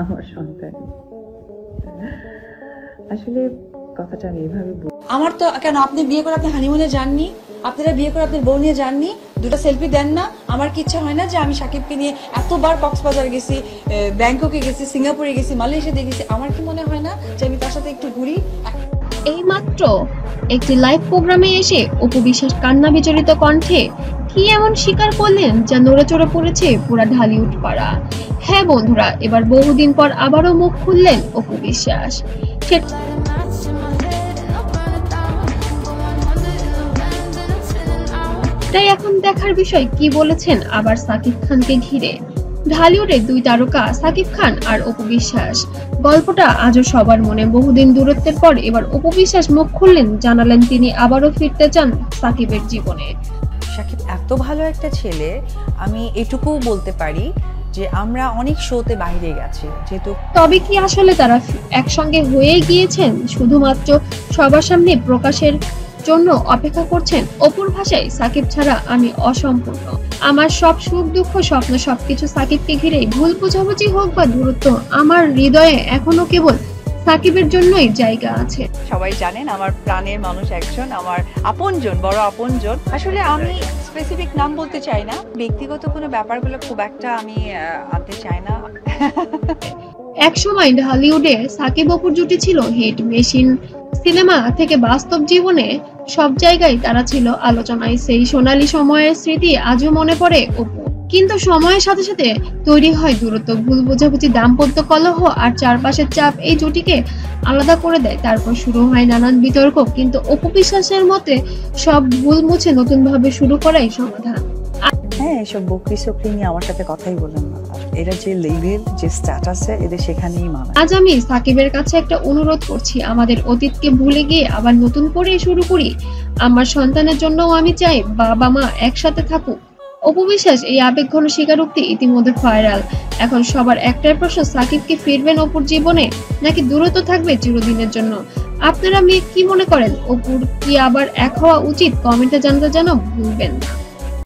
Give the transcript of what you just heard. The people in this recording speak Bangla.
আমার সন্তান। আসলে কথাটা আমি এভাবে আমার তো কেন, আপনি বিয়ে করে আপনি হানিমুনে যাননি? আপনারা বিয়ে করে আপনার বউ নিয়ে যাননি? দুটা সেলফি দেন না? আমার কি ইচ্ছা হয় না যে আমি সাকিবকে নিয়ে এতবার কক্সবাজার গেছি, ব্যাংককে গেছি, সিঙ্গাপুরে গেছি, মালয়েশিয়াতে গেছি, আমার কি মনে হয় না যে আমি তার সাথে একটু ঘুরি? এই মাত্র একটি লাইভ প্রোগ্রামে এসে অপু বিশ্বাস কান্না বিচলিত কণ্ঠে কি এমন স্বীকার করলেন যা নড়ে চড়ে পড়েছে পুরা ঢালিউড পাড়া। হ্যাঁ বন্ধুরা, এবার বহুদিন পর আবারও মুখ খুললেন অপু বিশ্বাস। তাই এখন দেখার বিষয় কি বলেছেন আবার সাকিব খানকে ঘিরে। ঢালিউডের দুই তারকা সাকিব খান আর অপু বিশ্বাস, গল্পটা আজও সবার মনে। বহুদিন দূরত্বের পর এবার অপু বিশ্বাস মুখ খুললেন, জানালেন তিনি আবারও ফিরতে চান সাকিবের জীবনে। সাকিব এত ভালো একটা ছেলে, আমি এটুকু বলতে পারি যে আমরা অনেক শোতে বাইরে গেছি যেহেতু। তবে কি আসলে তারা একসঙ্গে হয়ে গিয়েছেন, শুধুমাত্র সবার সামনে প্রকাশের জন্য অপেক্ষা করছেন? অপুর ভাষায় সাকিব ছাড়া আমি অসম্পূর্ণ, আমার সব সুখ দুঃখ স্বপ্ন সবকিছু সাকিবকে ঘিরেই। ভুল বোঝাবুঝি হোক বা দূরত্ব, আমার হৃদয়ে এখনো কেবল সাকিবের জন্যই জায়গা আছে। সবাই জানেন আমার প্রাণের মানুষ একজন, আমার আপনজন, বড় আপনজন। আসলে আমি স্পেসিফিক নাম বলতে চাই না, ব্যক্তিগত কোনো ব্যাপারগুলো খুব একটা আমি আনতে চাই না। একসময় ঢালিউডে সাকিব অপুর জুটি ছিল হিট মেশিন। সিনেমা থেকে বাস্তব জীবনে সব জায়গায় তারা ছিল আলোচনায়। সেই সোনালী সময়ের স্মৃতি আজও মনে পড়ে অপু। কিন্তু সময়ের সাথে সাথে তৈরি হয় দূরত্ব, ভুল বোঝাবুঝি, দাম্পত্য কলহ আর চারপাশের চাপ এই জুটিকে আলাদা করে দেয়। তারপর শুরু হয় নানান বিতর্ক, কিন্তু অপু বিশ্বাসের মতে সব ভুল মুছে নতুন ভাবে শুরু করাই সমাধান। হ্যাঁ, এসব বকরি সকরি নিয়ে আমার সাথে কথাই বলেন না। এরা যে লেভেল, যে স্ট্যাটাসে, এদের সেখানেই মানায়। আজ আমি সাকিবের কাছে একটা অনুরোধ করছি, আমাদের অতীতকে ভুলে গিয়ে আবার নতুন করে শুরু করি। আমার সন্তানের জন্যও আমি চাই বাবা মা একসাথে থাকুক। অপু বিশ্বাস এই আবেগঘন স্বীকারোক্তি ইতিমধ্যে ভাইরাল। এখন সবার একটাই প্রশ্ন, সাকিব কি ফিরবেন অপুর জীবনে, নাকি দূরত্ব থাকবে চিরদিনের জন্য? আপনারা কি মনে করেন, অপুর কি আবার এক হওয়া উচিত? কমেন্টে জানাতে ভুলবেন না।